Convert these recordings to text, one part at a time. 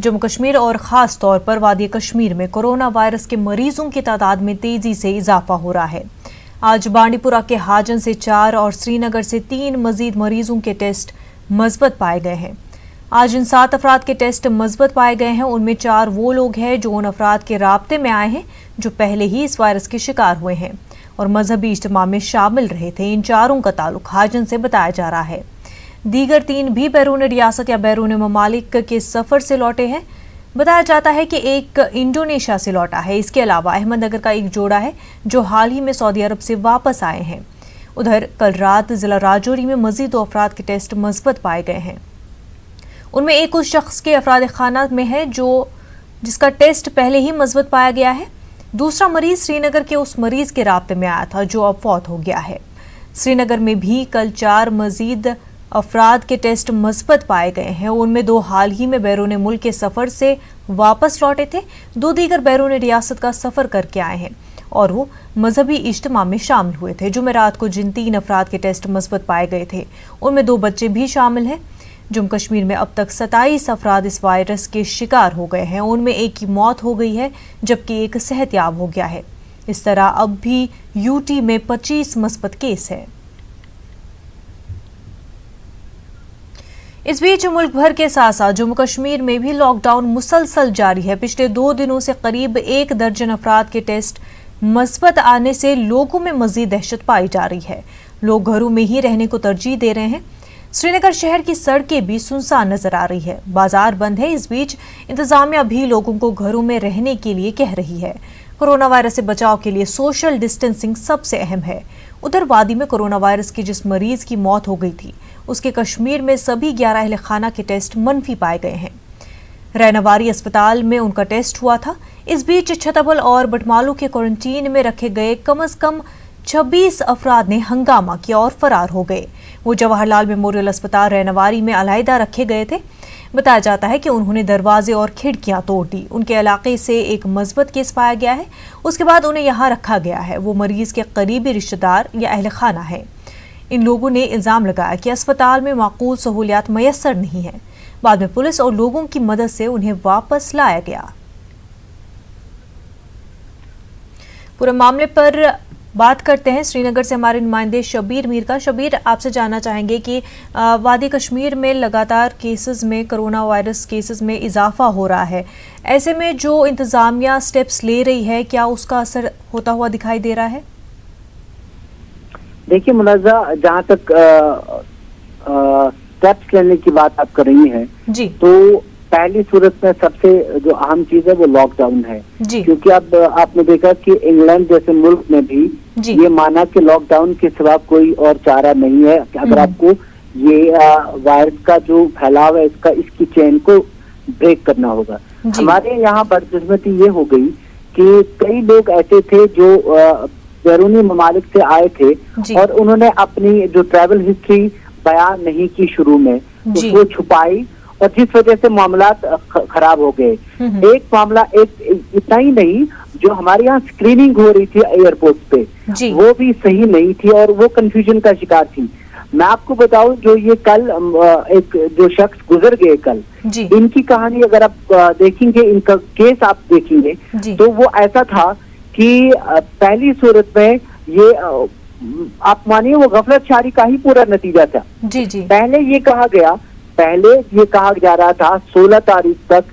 जम्मू कश्मीर और खास तौर पर वादी कश्मीर में कोरोना वायरस के मरीजों की तादाद में तेजी से इजाफा हो रहा है। आज बांडीपुरा के हाजन से 4 और श्रीनगर से 3 मजीद मरीजों के टेस्ट मस्बत पाए गए हैं। आज इन 7 अफराद के टेस्ट मस्बत पाए गए हैं। उनमें 4 वो लोग हैं जो उन अफराद के राब्ते में आए हैं जो पहले ही इस वायरस के शिकार हुए हैं और मजहबी इज्तिमा में शामिल रहे थे। इन 4 का ताल्लुक हाजन से बताया जा रहा है। दीगर 3 भी बैरून रियासत या बैरून ममालिक के सफर से लौटे हैं। बताया जाता है कि एक इंडोनेशिया से लौटा है। इसके अलावा अहमदनगर का एक जोड़ा है जो हाल ही में सऊदी अरब से वापस आए हैं। उधर कल रात जिला राजौरी में मजीद 2 अफराद के टेस्ट मस्बत पाए गए हैं। उनमें एक उस शख्स के अफराद खाना में है जिसका टेस्ट पहले ही मस्बत पाया गया है। दूसरा मरीज श्रीनगर के उस मरीज के राब्ते में आया था जो अब फौत हो गया है। श्रीनगर में भी कल 4 मजीद अफराद के टेस्ट मस्बत पाए गए हैं। उनमें 2 हाल ही में बैरून मुल्क के सफर से वापस लौटे थे। 2 दीगर बैरून रियासत का सफर करके आए हैं और वो मजहबी इज्तिमा में शामिल हुए थे। जुमेरात को जिन 3 अफराद के टेस्ट मस्बत पाए गए थे उनमें 2 बच्चे भी शामिल हैं। जम्मू कश्मीर में अब तक 27 अफराद इस वायरस के शिकार हो गए हैं। उनमें एक की मौत हो गई है जबकि एक सेहतयाब हो गया है। इस तरह अब भी यूटी में 25 मस्बत केस है। इस बीच मुल्क भर के साथ साथ जम्मू कश्मीर में भी लॉकडाउन मुसलसल जारी है। पिछले 2 दिनों से करीब 1 दर्जन अफराद के टेस्ट मस्बत आने से लोगों में मजीद दहशत पाई जा रही है। लोग घरों में ही रहने को तरजीह दे रहे हैं। श्रीनगर शहर की सड़कें भी सुनसान नजर आ रही है। बाजार बंद है। इस बीच इंतजामिया भी लोगों को घरों में रहने के लिए कह रही है। कोरोना वायरस से बचाव के लिए सोशल डिस्टेंसिंग सबसे अहम है। उधर वादी में कोरोना वायरस की जिस मरीज की मौत हो गई थी उसके कश्मीर में सभी 11 अहल खाना के टेस्ट मनफी पाए गए हैं। रैनावारी अस्पताल में उनका टेस्ट हुआ था। इस बीच छतबल और बटमालू के क्वारंटीन में रखे गए कम से कम 26 अफराद ने हंगामा किया और फरार हो गए। वो जवाहरलाल मेमोरियल अस्पताल रैनावारी में अलहदा रखे गए थे। बताया जाता है कि उन्होंने दरवाजे और खिड़कियां तोड़ दी। उनके इलाके से एक मस्बत केस पाया गया है। उसके बाद उन्हें यहां रखा गया है। वो मरीज के करीबी रिश्तेदार या अहल खाना है। इन लोगों ने इल्जाम लगाया कि अस्पताल में माकूल सहूलियात मैसर नहीं है। बाद में पुलिस और लोगों की मदद से उन्हें वापस लाया गया। पूरे मामले पर बात करते हैं श्रीनगर से हमारे नुमाइंदे शबीर मीर का। शबीर, आपसे जानना चाहेंगे कि वादी कश्मीर में लगातार केसेस में कोरोना वायरस केसेस में इजाफा हो रहा है। ऐसे में जो इंतजामिया स्टेप्स ले रही है क्या उसका असर होता हुआ दिखाई दे रहा है? देखिए मुलाजा, जहाँ तक स्टेप्स लेने की बात आप कर रही हैं जी, तो पहली सूरत में सबसे जो अहम चीज है वो लॉकडाउन है जी। क्योंकि अब आपने देखा कि इंग्लैंड जैसे मुल्क में भी ये माना कि लॉकडाउन के सिवा कोई और चारा नहीं है कि अगर आपको ये वायरस का जो फैलाव है इसकी चेन को ब्रेक करना होगा। हमारे यहाँ बदकिस्मती ये हो गई कि कई लोग ऐसे थे जो बैरूनी ममालिक से आए थे और उन्होंने अपनी जो ट्रैवल हिस्ट्री बयान नहीं की शुरू में, उसको छुपाई और जिस वजह से मामलात खराब हो गए। एक मामला इतना ही नहीं, जो हमारे यहाँ स्क्रीनिंग हो रही थी एयरपोर्ट पे वो भी सही नहीं थी और वो कंफ्यूजन का शिकार थी। मैं आपको बताऊं, जो ये कल एक जो शख्स गुजर गए कल, इनकी कहानी अगर आप देखेंगे, इनका केस आप देखेंगे तो वो ऐसा था कि पहली सूरत में ये आप मानिए वो गफलत शारी का ही पूरा नतीजा था। पहले ये कहा जा रहा था 16 तारीख तक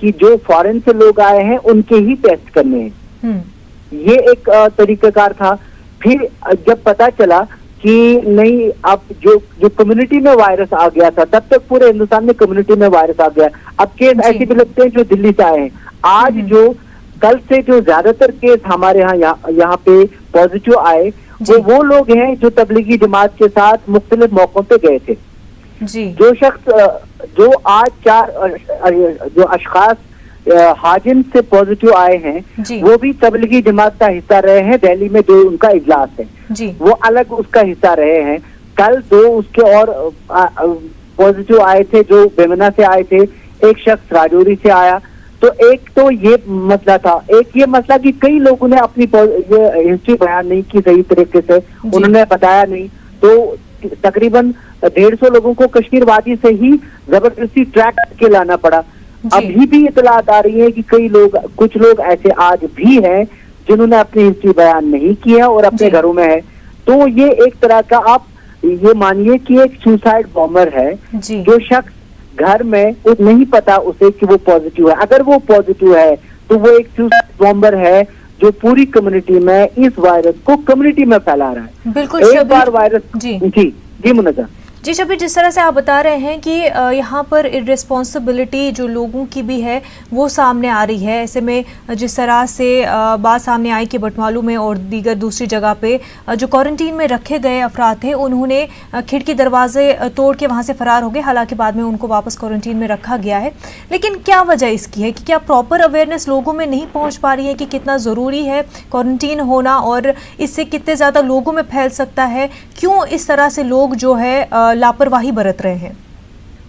कि जो फॉरेन से लोग आए हैं उनके ही टेस्ट करने हैं। ये एक तरीकाकार था। फिर जब पता चला कि नहीं, अब जो कम्युनिटी में वायरस आ गया था, तब तक पूरे हिंदुस्तान में कम्युनिटी में वायरस आ गया। अब केस ऐसे भी लगते हैं जो दिल्ली से आए हैं। आज जो कल से जो ज्यादातर केस हमारे यहाँ पे पॉजिटिव आए वो लोग हैं जो तबलीगी जमात के साथ मुख्तलिफ मौकों पे गए थे। जो शख्स जो आज 4 जो अशखास हाजिन से पॉजिटिव आए हैं वो भी तबलीगी जमात का हिस्सा रहे हैं। दिल्ली में जो उनका इजलास है वो अलग उसका हिस्सा रहे हैं। कल 2 उसके और पॉजिटिव आए थे जो बेमना से आए थे। एक शख्स राजौरी से आया। तो एक तो ये मसला था। एक ये मसला कि कई लोगों ने अपनी हिस्ट्री बयान नहीं की सही तरीके से, उन्होंने बताया नहीं। तो तकरीबन 150 लोगों को कश्मीर वादी से ही जबरदस्ती ट्रैक करके लाना पड़ा। अभी भी इतलात आ रही है कि कुछ लोग ऐसे आज भी हैं जिन्होंने अपनी हिस्ट्री बयान नहीं की है और अपने घरों में है। तो ये एक तरह का आप ये मानिए कि एक सुसाइड बॉम्बर है। जो शख्स घर में नहीं पता उसे कि वो पॉजिटिव है, अगर वो पॉजिटिव है तो वो एक सुसाइड बॉम्बर है जो पूरी कम्युनिटी में इस वायरस को कम्युनिटी में फैला रहा है। बिल्कुल एक बार वायरस जी मुनज़्ज़म जी शबीर, जिस तरह से आप बता रहे हैं कि यहाँ पर इर्रेस्पॉन्सिबिलिटी जो लोगों की भी है वो सामने आ रही है। ऐसे में जिस तरह से बात सामने आई कि बटमालू में और दीगर दूसरी जगह पे जो क्वारंटीन में रखे गए अफराद थे उन्होंने खिड़की दरवाजे तोड़ के वहाँ से फरार हो गए। हालांकि बाद में उनको वापस क्वारंटीन में रखा गया है, लेकिन क्या वजह इसकी है कि क्या प्रॉपर अवेयरनेस लोगों में नहीं पहुँच पा रही है कि कितना ज़रूरी है क्वारंटीन होना और इससे कितने ज़्यादा लोगों में फैल सकता है? क्यों इस तरह से लोग जो है लापरवाही बरत रहे हैं?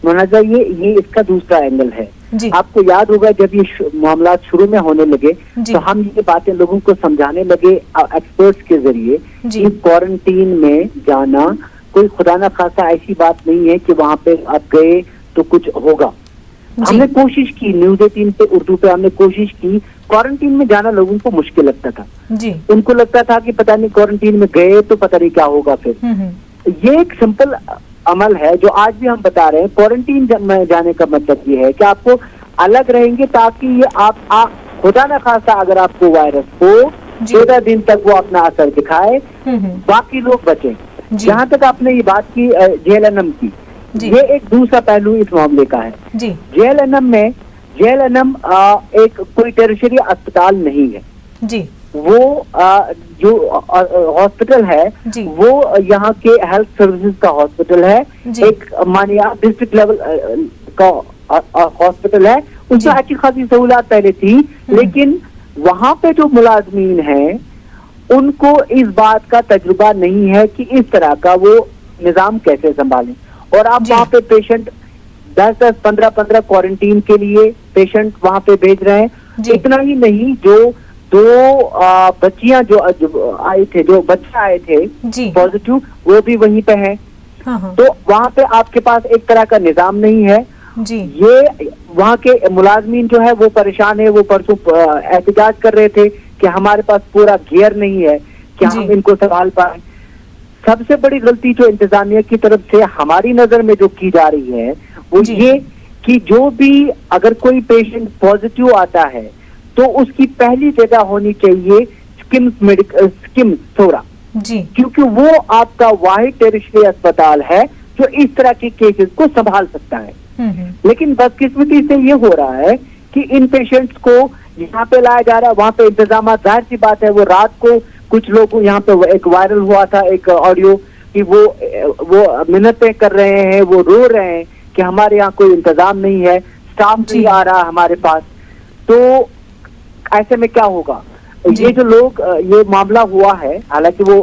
मुनज़्ज़ा, ये इसका दूसरा एंगल है। आपको याद होगा जब ये मामला शुरू में होने लगे तो हम ये बातें लोगों को समझाने लगे एक्सपर्ट्स के जरिए कि क्वारंटीन में जाना कोई खुदा ना खासा ऐसी बात नहीं है कि वहां पे आप गए तो कुछ होगा। हमने कोशिश की, न्यूज़ 18 पे उर्दू पे हमने कोशिश की। क्वारंटीन में जाना लोगों को मुश्किल लगता था। उनको लगता था कि पता नहीं क्वारंटीन में गए तो पता नहीं क्या होगा। फिर ये एक सिंपल अमल है जो आज भी हम बता रहे हैं। क्वारंटीन में जाने का मतलब ये है कि आपको अलग रहेंगे ताकि ये आप खुदा न खासा अगर आपको वायरस हो 14 दिन तक वो अपना असर दिखाए, बाकी लोग बचें। जहां तक आपने ये बात की JLNM की, ये एक दूसरा पहलू इस मामले का है। JLNM एक कोई टेरिशरी अस्पताल नहीं है। वो जो हॉस्पिटल है वो यहाँ के हेल्थ सर्विसेज का हॉस्पिटल है। एक मानिया डिस्ट्रिक्ट लेवल का हॉस्पिटल है। उसमें अच्छी खासी सहूलत पहले थी, लेकिन वहाँ पे जो मुलाजमीन हैं उनको इस बात का तजुर्बा नहीं है कि इस तरह का वो निजाम कैसे संभालें। और आप वहाँ पे पेशेंट 10-10, 15-15 क्वारंटीन के लिए पेशेंट वहाँ पे भेज रहे हैं। इतना ही नहीं, जो 2 बच्चियां जो आए थे, जो बच्चे आए थे पॉजिटिव, वो भी वहीं पे हैं। तो वहाँ पे आपके पास एक तरह का निजाम नहीं है। ये वहाँ के मुलाजमीन जो है वो परेशान है। वो परसों एहतजाज कर रहे थे कि हमारे पास पूरा गियर नहीं है कि हम इनको संभाल पाए। सबसे बड़ी गलती जो इंतजामिया की तरफ से हमारी नजर में जो की जा रही है वो ये कि जो भी अगर कोई पेशेंट पॉजिटिव आता है तो उसकी पहली जगह होनी चाहिए स्किम्स थोड़ा, क्योंकि वो आपका वाहिद टेरिशरी अस्पताल है जो इस तरह के केसेस को संभाल सकता है। लेकिन बदकिस्मती से ये हो रहा है कि इन पेशेंट्स को यहाँ पे लाया जा रहा है, वहाँ पे इंतजाम, जाहिर सी बात है। वो रात को कुछ लोग यहाँ पे एक वायरल हुआ था एक ऑडियो कि वो मिन्नतें कर रहे हैं, वो रो रहे हैं कि हमारे यहाँ कोई इंतजाम नहीं है, स्टाफ नहीं आ रहा हमारे पास। तो ऐसे में क्या होगा? ये जो लोग ये मामला हुआ है, हालांकि वो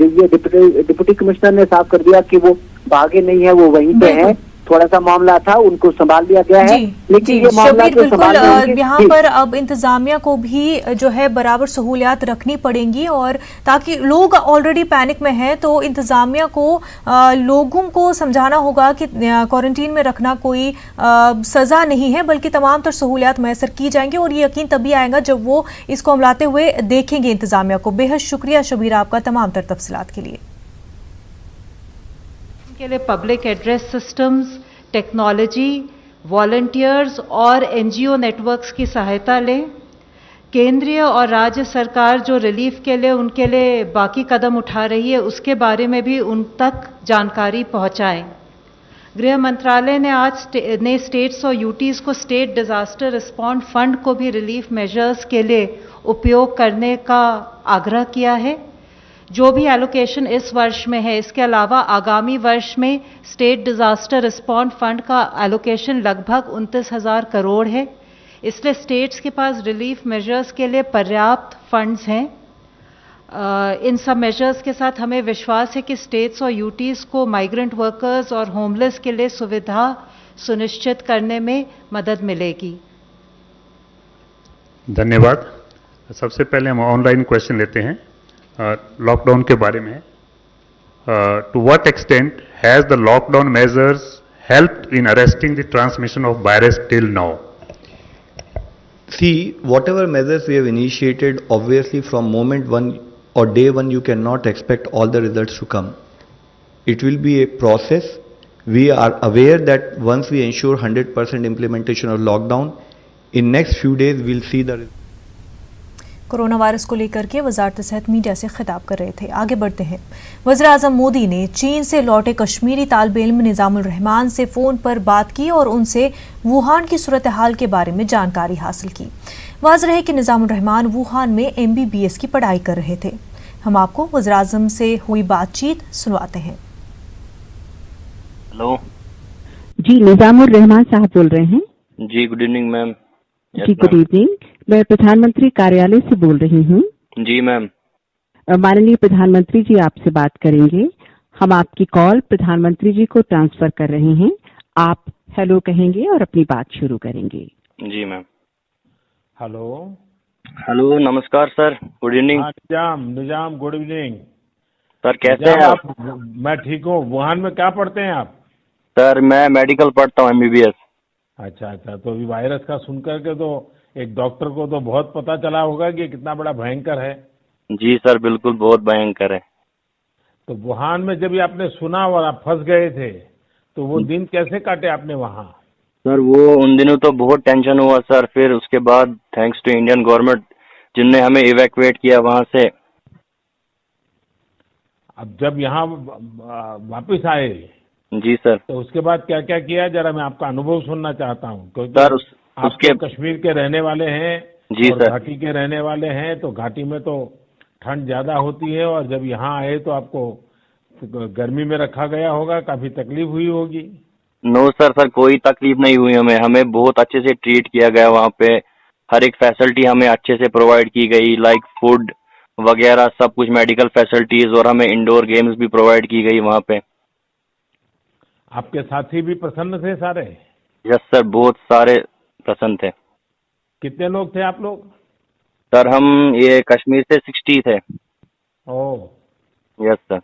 ये डिप्टी कमिश्नर ने साफ कर दिया कि वो भागे नहीं है, वो वहीं पे हैं। थोड़ा सा मामला था, उनको संभाल लिया गया है। लेकिन ये मामला बिल्कुल यहाँ पर अब इंतजामिया को भी जो है बराबर सहूलियात रखनी पड़ेंगी, और ताकि लोग ऑलरेडी पैनिक में हैं तो इंतजामिया को लोगों को समझाना होगा कि क्वारंटीन में रखना कोई सजा नहीं है, बल्कि तमाम तर सहूलियात मैसर की जाएंगी। और ये यकीन तभी आएगा जब वो इसको अमलाते हुए देखेंगे इंतजामिया को। बेहद शुक्रिया शबीर आपका तमाम तर तफसीलात के लिए। के लिए public address systems, technology, volunteers और NGO नेटवर्क्स की सहायता लें। केंद्रीय और राज्य सरकार जो रिलीफ के लिए उनके लिए बाकी कदम उठा रही है उसके बारे में भी उन तक जानकारी पहुंचाएं। गृह मंत्रालय ने आज स्टेट्स और यूटीज को स्टेट डिजास्टर रिस्पॉन्ड फंड को भी रिलीफ मेजर्स के लिए उपयोग करने का आग्रह किया है। जो भी एलोकेशन इस वर्ष में है, इसके अलावा आगामी वर्ष में स्टेट डिजास्टर रिस्पॉन्ड फंड का एलोकेशन लगभग 29,000 करोड़ है। इसलिए स्टेट्स के पास रिलीफ मेजर्स के लिए पर्याप्त फंड्स हैं। इन सब मेजर्स के साथ हमें विश्वास है कि स्टेट्स और यूटीज को माइग्रेंट वर्कर्स और होमलेस के लिए सुविधा सुनिश्चित करने में मदद मिलेगी। धन्यवाद। सबसे पहले हम ऑनलाइन क्वेश्चन लेते हैं लॉकडाउन के बारे में। To what extent has the lockdown measures helped in arresting the transmission of virus till now? See, whatever measures we have initiated, obviously from moment one or day one, you cannot expect all the results to come. It will be a process. We are aware that once we ensure 100% implementation of lockdown, in next few days we'll see the corona virus को लेकर के वजारत सेहत media से खिताब कर रहे थे। आगे बढ़ते हैं। वज़ीर आज़म मोदी ने चीन से लौटे कश्मीरी तालिब इल्म निज़ामुल रहमान से फ़ोन पर बात की और उनसे वुहान की सूरत हाल के बारे में जानकारी हासिल की। वाज़ेह है कि निज़ामुल रहमान वुहान में MBBS की पढ़ाई कर रहे थे। हम आपको वज़ीर आज़म से हुई बातचीत सुनवाते हैं। हेलो जी, निज़ामुल रहमान साहब बोल रहे हैं। जी, गुड इवनिंग मैम। जी, गुड इवनिंग। मैं प्रधानमंत्री कार्यालय से बोल रही हूँ। जी मैम। माननीय प्रधानमंत्री जी आपसे बात करेंगे। हम आपकी कॉल प्रधानमंत्री जी को ट्रांसफर कर रहे हैं। आप हेलो कहेंगे और अपनी बात शुरू करेंगे। जी मैम। हेलो हेलो, नमस्कार सर, गुड इवनिंग। निजाम गुड इवनिंग सर, कैसे हैं आप? मैं ठीक हूँ। वुहान में क्या पढ़ते हैं आप? सर, मैं मेडिकल पढ़ता हूँ, MBBS। अच्छा, तो अभी वायरस का सुनकर के तो एक डॉक्टर को तो बहुत पता चला होगा कि कितना बड़ा भयंकर है। जी सर, बिल्कुल बहुत भयंकर है। तो वुहान में जब ये आपने सुना और आप फंस गए थे तो वो दिन कैसे काटे आपने वहाँ? सर, वो उन दिनों तो बहुत टेंशन हुआ सर। फिर उसके बाद थैंक्स टू इंडियन गवर्नमेंट जिनने हमें इवैक्यूएट किया वहाँ से। अब जब यहाँ वापस आए जी सर, तो उसके बाद क्या क्या किया, जरा मैं आपका अनुभव सुनना चाहता हूँ, क्योंकि सर आप उसके तो कश्मीर के रहने वाले हैं। जी और सर। घाटी के रहने वाले हैं, तो घाटी में तो ठंड ज्यादा होती है और जब यहाँ आए तो आपको गर्मी में रखा गया होगा, काफी तकलीफ हुई होगी। नो सर, कोई तकलीफ नहीं हुई हमें बहुत अच्छे से ट्रीट किया गया वहाँ पे। हर एक फैसिलिटी हमें अच्छे से प्रोवाइड की गई, लाइक फूड वगैरह सब कुछ, मेडिकल फैसिलिटीज, और हमें इंडोर गेम्स भी प्रोवाइड की गई वहाँ पे। आपके साथी भी प्रसन्न थे सारे? यस सर, बहुत सारे प्रसन्न थे। कितने लोग थे आप लोग? सर, हम ये कश्मीर से 60 थे। ओह, यस सर।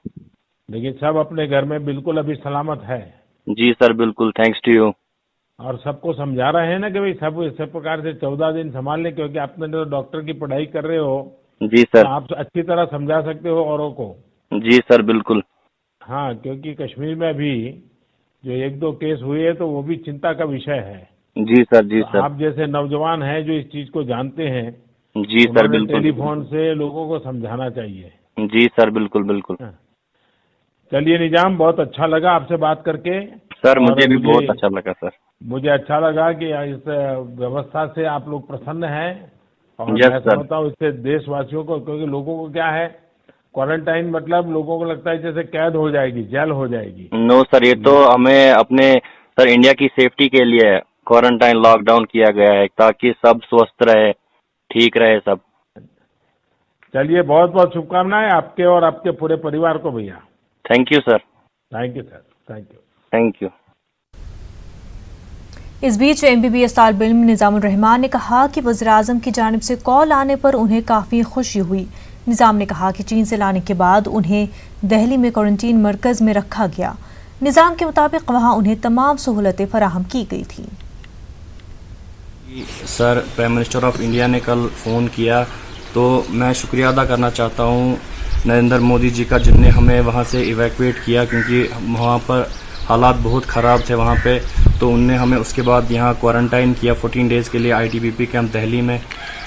लेकिन सब अपने घर में बिल्कुल अभी सलामत है? जी सर, बिल्कुल, थैंक्स टू यू। और सबको समझा रहे हैं ना कि भाई सब इस प्रकार से 14 दिन संभाल लें, क्योंकि आपने तो डॉक्टर की पढ़ाई कर रहे हो। जी सर। तो आप अच्छी तरह समझा सकते हो औरों को। जी सर, बिल्कुल। हाँ, क्योंकि कश्मीर में अभी जो 1-2 केस हुए हैं तो वो भी चिंता का विषय है। जी सर, जी सर। आप जैसे नौजवान हैं जो इस चीज को जानते हैं, जी सर, बिल्कुल। टेलीफोन से लोगों को समझाना चाहिए। जी सर, बिल्कुल बिल्कुल। चलिए निजाम, बहुत अच्छा लगा आपसे बात करके। सर, मुझे भी बहुत अच्छा लगा सर। मुझे अच्छा लगा कि इस व्यवस्था से आप लोग प्रसन्न हैं। और मैं समझता हूँ इससे देशवासियों को, क्योंकि लोगों को क्या है, क्वारंटाइन मतलब लोगों को लगता है जैसे कैद हो जाएगी, जेल हो जाएगी। नो सर, ये तो हमें अपने सर इंडिया की सेफ्टी के लिए क्वारंटाइन लॉकडाउन किया गया है, ताकि सब स्वस्थ रहे, ठीक रहे सब। चलिए, बहुत बहुत शुभकामनाएं आपके और आपके पूरे परिवार को भैया। Thank you sir. Thank you sir, thank you. Thank you. इस बीच MBBS तालिब इल्म निज़ामुल रहमान ने कहा कि वज़ीर आज़म की जानिब से कॉल आने पर उन्हें काफ़ी खुशी हुई। निज़ाम ने कहा कि चीन से लाने के बाद उन्हें दिल्ली में क्वारंटीन मरकज़ में रखा गया। निज़ाम के मुताबिक वहाँ उन्हें तमाम सहूलतें फराहम की गई थी। Sir, prime minister of India ने कल फ़ोन किया तो मैं शुक्रिया अदा करना चाहता हूँ नरेंद्र मोदी जी का, जिनने हमें वहाँ से इवैक्यूएट किया, क्योंकि वहाँ पर हालात बहुत ख़राब थे वहाँ पे। तो उनने हमें उसके बाद यहाँ क्वारंटाइन किया 14 डेज़ के लिए ITBP कैंप दिल्ली में,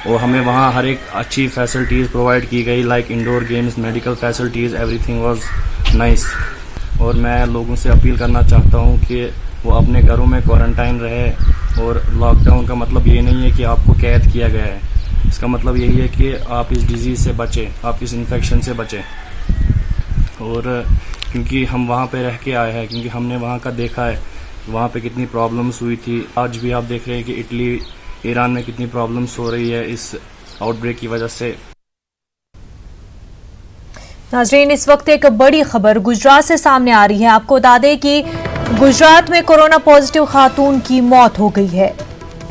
और हमें वहाँ हर एक अच्छी फैसिलिटीज़ प्रोवाइड की गई, like indoor games, medical facilities, everything was nice. और मैं लोगों से अपील करना चाहता हूँ कि वो अपने घरों में क्वारंटाइन रहे। और लॉकडाउन का मतलब ये नहीं है कि आपको कैद किया गया है, इसका मतलब यही है कि आप इस डिजीज़ से बचें, आप इस इन्फेक्शन से बचें। और क्योंकि हम वहाँ पे रह के आए हैं, क्योंकि हमने वहाँ का देखा है वहाँ पे कितनी प्रॉब्लम्स हुई थी। आज भी आप देख रहे हैं कि इटली, ईरान में कितनी प्रॉब्लम्स हो रही है इस आउटब्रेक की वजह से। नाज़रीन, इस वक्त एक बड़ी खबर गुजरात से सामने आ रही है। आपको बता दें कि गुजरात में कोरोना पॉजिटिव खातून की मौत हो गई है।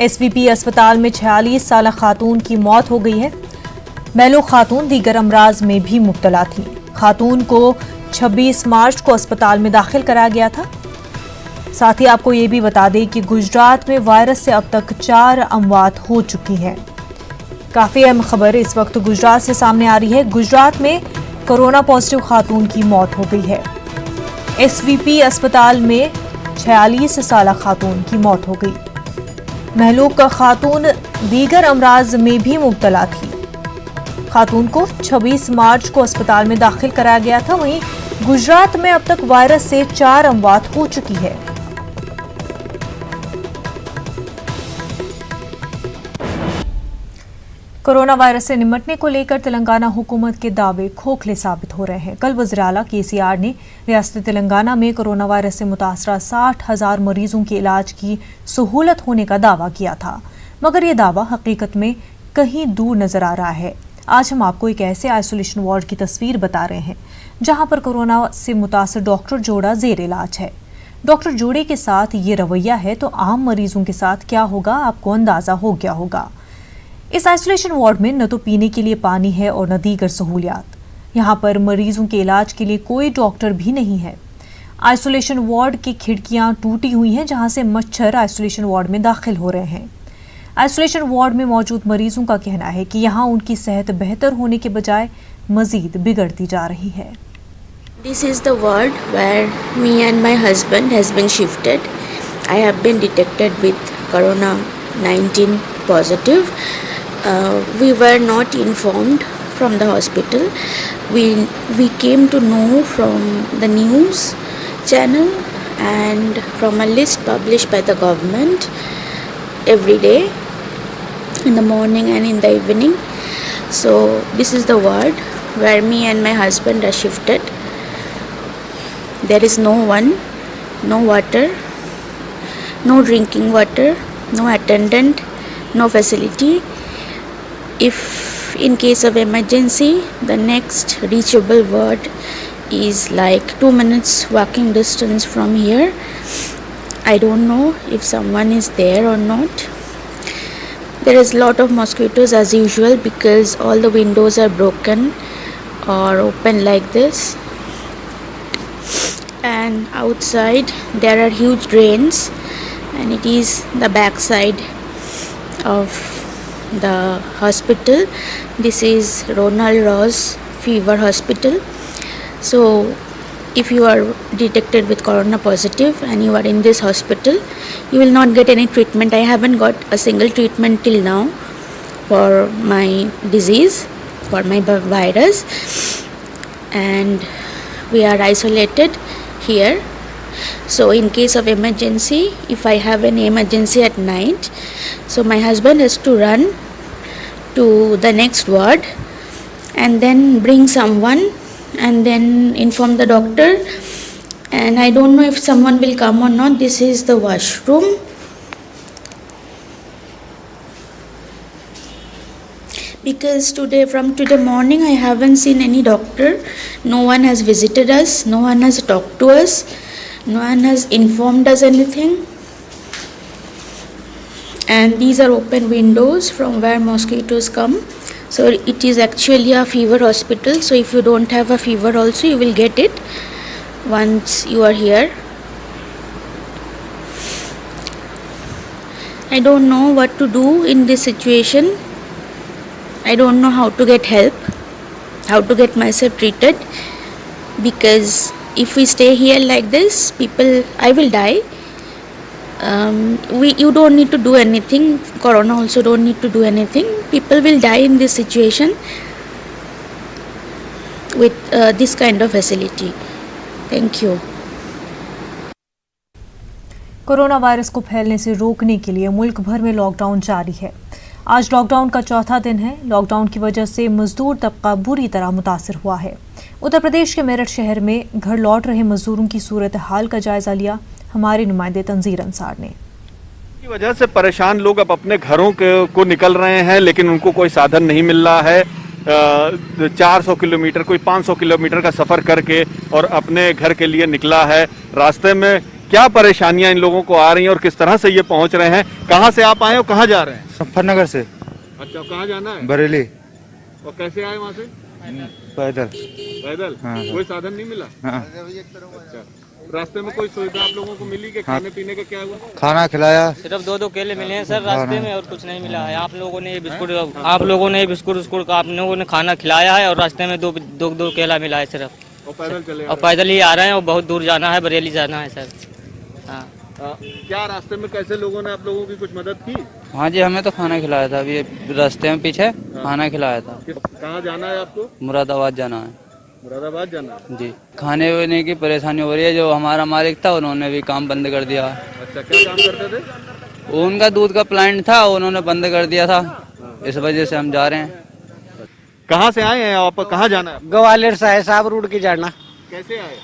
SVP अस्पताल में 46 साल खातून की मौत हो गई है। महलूक खातून दीगर अमराज में भी मुब्तला थी। खातून को 26 मार्च को अस्पताल में दाखिल कराया गया था। साथ ही आपको ये भी बता दें कि गुजरात में वायरस से अब तक 4 अमवात हो चुकी हैं। काफी अहम खबर इस वक्त गुजरात से सामने आ रही है। गुजरात में कोरोना पॉजिटिव खातून की मौत हो गई है। एसवीपी अस्पताल में 46 साला खातून की मौत हो गई। महलूक का खातून दीगर अमराज में भी मुब्तला थी। खातून को 26 मार्च को अस्पताल में दाखिल कराया गया था। वहीं गुजरात में अब तक वायरस से 4 अमवात हो चुकी है। कोरोना वायरस से निपटने को लेकर तेलंगाना हुकूमत के दावे खोखले साबित हो रहे हैं। कल वज़ीर आला केसीआर ने रियासत तेलंगाना में कोरोना वायरस से मुतासरा 60,000 मरीजों के इलाज की सहूलत होने का दावा किया था, मगर ये दावा हकीकत में कहीं दूर नजर आ रहा है। आज हम आपको एक ऐसे आइसोलेशन वार्ड की तस्वीर बता रहे हैं जहां पर कोरोना से मुतासर डॉक्टर जोड़ा जेर इलाज है। डॉक्टर जोड़े के साथ ये रवैया है तो आम मरीजों के साथ क्या होगा, आपको अंदाजा हो गया होगा। इस आइसोलेशन वार्ड में न तो पीने के लिए पानी है और न दीगर सहूलियात। यहाँ पर मरीजों के इलाज के लिए कोई डॉक्टर भी नहीं है। आइसोलेशन वार्ड की खिड़कियां टूटी हुई हैं जहां से मच्छर आइसोलेशन वार्ड में दाखिल हो रहे हैं। आइसोलेशन वार्ड में मौजूद मरीजों का कहना है कि यहाँ उनकी सेहत बेहतर होने के बजाय मजीद बिगड़ती जा रही है। This is the ward where me and my husband has been shifted. I have been detected with Corona-19 positive. We were not informed from the hospital. We came to know from the news channel and from a list published by the government every day in the morning and in the evening. So this is the ward where me and my husband are shifted. There is no one, no water, no drinking water, no attendant, no facility. If in case of emergency, the next reachable ward is like 2 minutes walking distance from here. I don't know if someone is there or not. There is a lot of mosquitoes as usual because all the windows are broken or open like this. And outside there are huge drains, and it is the back side of the hospital. This is Ronald Ross Fever Hospital. So if you are detected with corona positive and you are in this hospital, you will not get any treatment. I haven't got a single treatment till now for my disease, for my virus, and we are isolated here. So in case of emergency, if I have any emergency at night, so my husband has to run to the next ward and then bring someone and then inform the doctor, and I don't know if someone will come or not. This is the washroom. Because from today morning I haven't seen any doctor. No one has visited us, no one has talked to us, no one has informed us anything. And these are open windows from where mosquitoes come. So it is actually a fever hospital. So if you don't have a fever also, you will get it once you are here. I don't know what to do in this situation. I don't know how to get help, how to get myself treated, because if we stay here like this, I will die. You don't need to do anything. Corona also don't need to do anything. People will die in this situation with this kind of facility. Thank you. Corona virus को फैलने से रोकने के लिए मुल्क भर में lockdown जारी है। आज लॉकडाउन का चौथा दिन है। लॉकडाउन की वजह से मजदूर तबका बुरी तरह मुतासिर हुआ है। उत्तर प्रदेश के मेरठ शहर में घर लौट रहे मजदूरों की सूरत हाल का जायजा लिया हमारे नुमाइंदे तंजीर अंसार ने। की वजह से परेशान लोग अब अपने घरों को निकल रहे हैं, लेकिन उनको कोई साधन नहीं मिल रहा है। 400 किलोमीटर, कोई 500 किलोमीटर का सफर करके और अपने घर के लिए निकला है। रास्ते में क्या परेशानियां इन लोगों को आ रही हैं और किस तरह से ये पहुंच रहे हैं? कहां से आप आए हो, कहां जा रहे हैं? मुजफ्फरनगर से। अच्छा, कहां जाना है? बरेली। और कैसे आए वहां से? पैदल। पैदल? हाँ। कोई साधन नहीं मिला? हाँ। अच्छा, रास्ते में कोई सुविधा आप लोगों को मिली कि खाने पीने का क्या हुआ? खाना खिलाया, सिर्फ 2 केले मिले हैं सर रास्ते में और कुछ नहीं मिला है। आप लोगों ने बिस्कुट उस्कुट आप लोगों ने खाना खिलाया है और रास्ते में दो केला मिला है सिर्फ। और पैदल चले और पैदल ही आ रहे हैं और बहुत दूर जाना है, बरेली जाना है सर। हाँ। क्या रास्ते में कैसे लोगों ने आप लोगों की कुछ मदद की? हाँ जी, हमें तो खाना खिलाया था, अभी रास्ते में पीछे खाना खिलाया था। कहाँ जाना है आपको? मुरादाबाद जाना है। मुरादाबाद जाना है जी। खाने पीने की परेशानी हो रही है, जो हमारा मालिक था उन्होंने भी काम बंद कर दिया। अच्छा, क्या काम करते थे? उनका दूध का प्लांट था, उन्होंने बंद कर दिया था, इस वजह से हम जा रहे हैं। कहाँ से आए हैं आप? कहाँ जाना है? ग्वालियर से आए साहब, रोड की जाना। कैसे आए?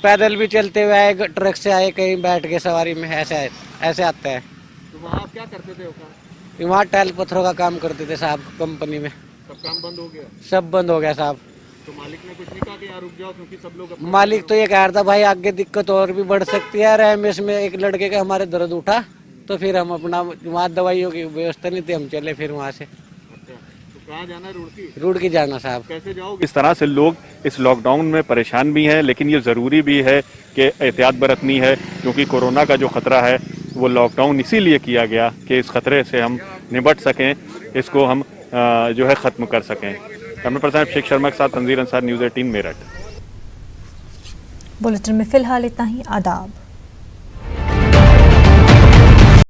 पैदल भी चलते हुए आए, ट्रक से आए, कहीं बैठ के सवारी में ऐसे आते हैं। तो वहाँ क्या करते थे? वहाँ टाइल पत्थरों का काम करते थे साहब, कंपनी में। सब काम बंद हो गया? सब बंद हो गया साहब। तो मालिक ने कुछ नहीं कहा कि यहाँ रुक जाओ, क्योंकि सब लोग मालिक तो ये कह रहा था भाई आगे दिक्कत और भी बढ़ सकती है। रमेश में एक लड़के का हमारे दर्द उठा, तो फिर हम अपना वहाँ दवाइयों की व्यवस्था नहीं थी, हम चले फिर वहाँ से। कहाँ जाना है? रुड़की जाना साहब। कैसे जाओगे? इस तरह से लोग इस लॉकडाउन में परेशान भी हैं, लेकिन ये ज़रूरी भी है कि एहतियात बरतनी है, क्योंकि कोरोना का जो खतरा है वो लॉकडाउन इसीलिए किया गया कि इस खतरे से हम निपट सकें, इसको हम जो है ख़त्म कर सकें। कैमरा पर्सन शेख शर्मा के साथ तंजीर अंसार, न्यूज़ 18 मेरठ। बुलेटिन में फिलहाल इतना ही। आदाब।